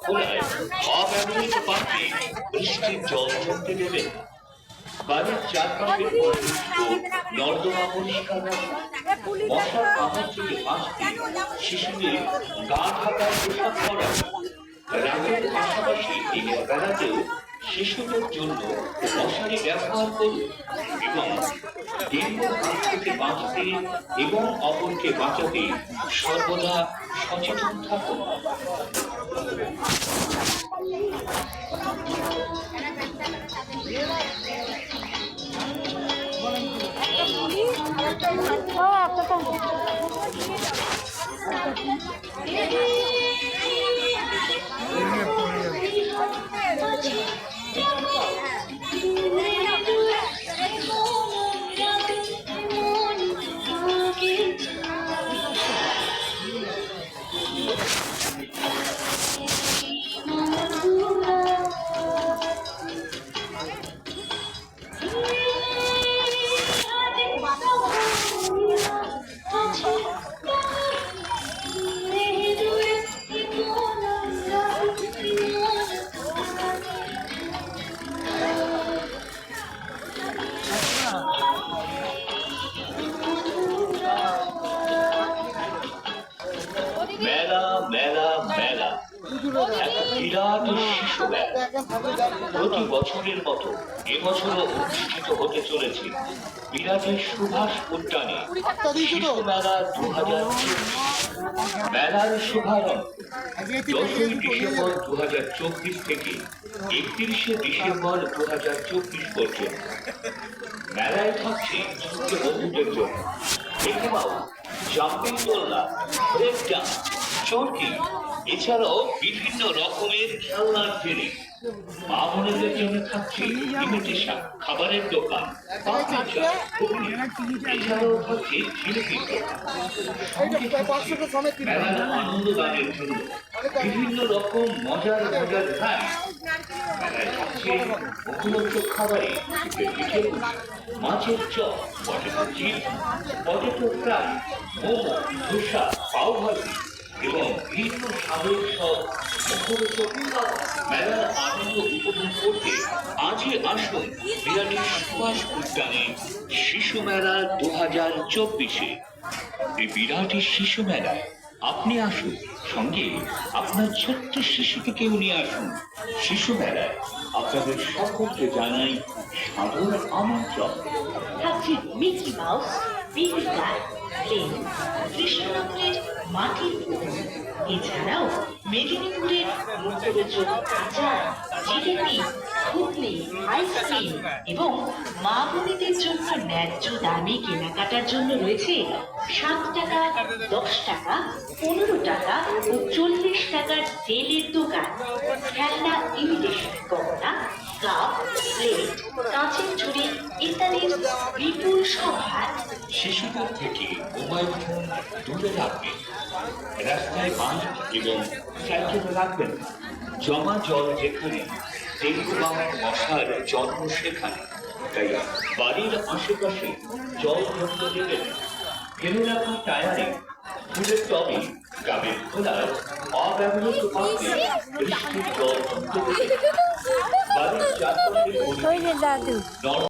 খোলায় অব্যবহৃত পাত্রে বৃষ্টির জল জমতে দেবেন। বাড়ির চারপাশে পরিবেষ্ট নর্দমা পরিষ্কার রাখুন। মশার কামড় থেকে বাঁচতে শিশুদের গা ঢাকার পোশাক পরান। রাতের পাশাপাশি দিনের বেলাতেও শিশুদের জন্য মশারি ব্যবহার করুন এবং ডেঙ্গুর হাত থেকে বাঁচতে এবং অপরকে বাঁচাতে সর্বদা সচেতন থাকুন। মেলা মেলা মেলা, এক বিরাট শিশু মেলা। প্রতি বছরের মতো এবছরও অনুষ্ঠিত হতে চলেছে বিরাটের সুভাষ উদ্যানে শিশু মেলা 2024। মেলার শুভারম্ভ 10ই ডিসেম্বর 2024 থেকে 31শে ডিসেম্বর 2024 পর্যন্ত। মেলায় থাকছে ছোট বন্ধুদের জন্য এখানেও জাম্পিং দোলনা, ব্রেক ডান্স, চরকি, এছাড়াও বিভিন্ন রকমের খেলনার ট্রেনিং। মা বোনেদের জন্য থাকছে ইমিটেশন খাবারের দোকান, এছাড়াও থাকছে জিলিপির দোকান। মেলার আনন্দ দানের জন্য বিভিন্ন রকম মজার মজার ধান। মেলায় থাকছে উপলব্ধ খাবারে পিঠে, মাছের chop, potato chips, potato fry, momo, dosa, pav bhaji এবং ভিন্ন স্বাদের সব মুখরোচক খাবার। মেলার আনন্দ উপভোগ করতে আজই আসুন বিরাটের সুভাষ উদ্যানে শিশু মেলা 2024-এ। এই বিরাটের শিশু মেলায় আপনি আসুন, সঙ্গে আপনার ছোট্ট শিশুটিকেও নিয়ে আসুন। শিশু মেলায় আপনাদের সকলকে জানাই সাদর আমন্ত্রণ। থাকছে Mickey Mouse, baby girl, plane, কৃষ্ণনগরের মাটির পুতুল, এছাড়াও মেদিনীপুরের মুখরোচক আচার, জিলিপি, ঘুগনি, আইসক্রিম এবং মা বোনেদের জন্য ন্যায্য দামে কেনাকাটার জন্য রয়েছে 7 টাকা, 10 টাকা, 15 টাকা ও 40 টাকার সেলের দোকান। খেলনা, ইমিটেশন গহনা, কাপ, প্লেট, কাঁচের ঝুড়ি ইত্যাদির বিপুল সম্ভার। শিশুদের থেকে মোবাইল ফোন দূরে রাখবেন। রাস্তায় বাইক এবং সাইকেল রাখবেন না। জমা জল যেখানে, ডেঙ্গু বা মশার জন্ম সেখানে। তাই বাড়ির আশেপাশে জল জমতে দেবেন না। ফেলে রাখা টায়ারে, ফুলের টবে, গ্রামের খোলার অব্যবহৃত পাত্রে বৃষ্টির জল জমতে দেবেন না। বাড়ির চারপাশে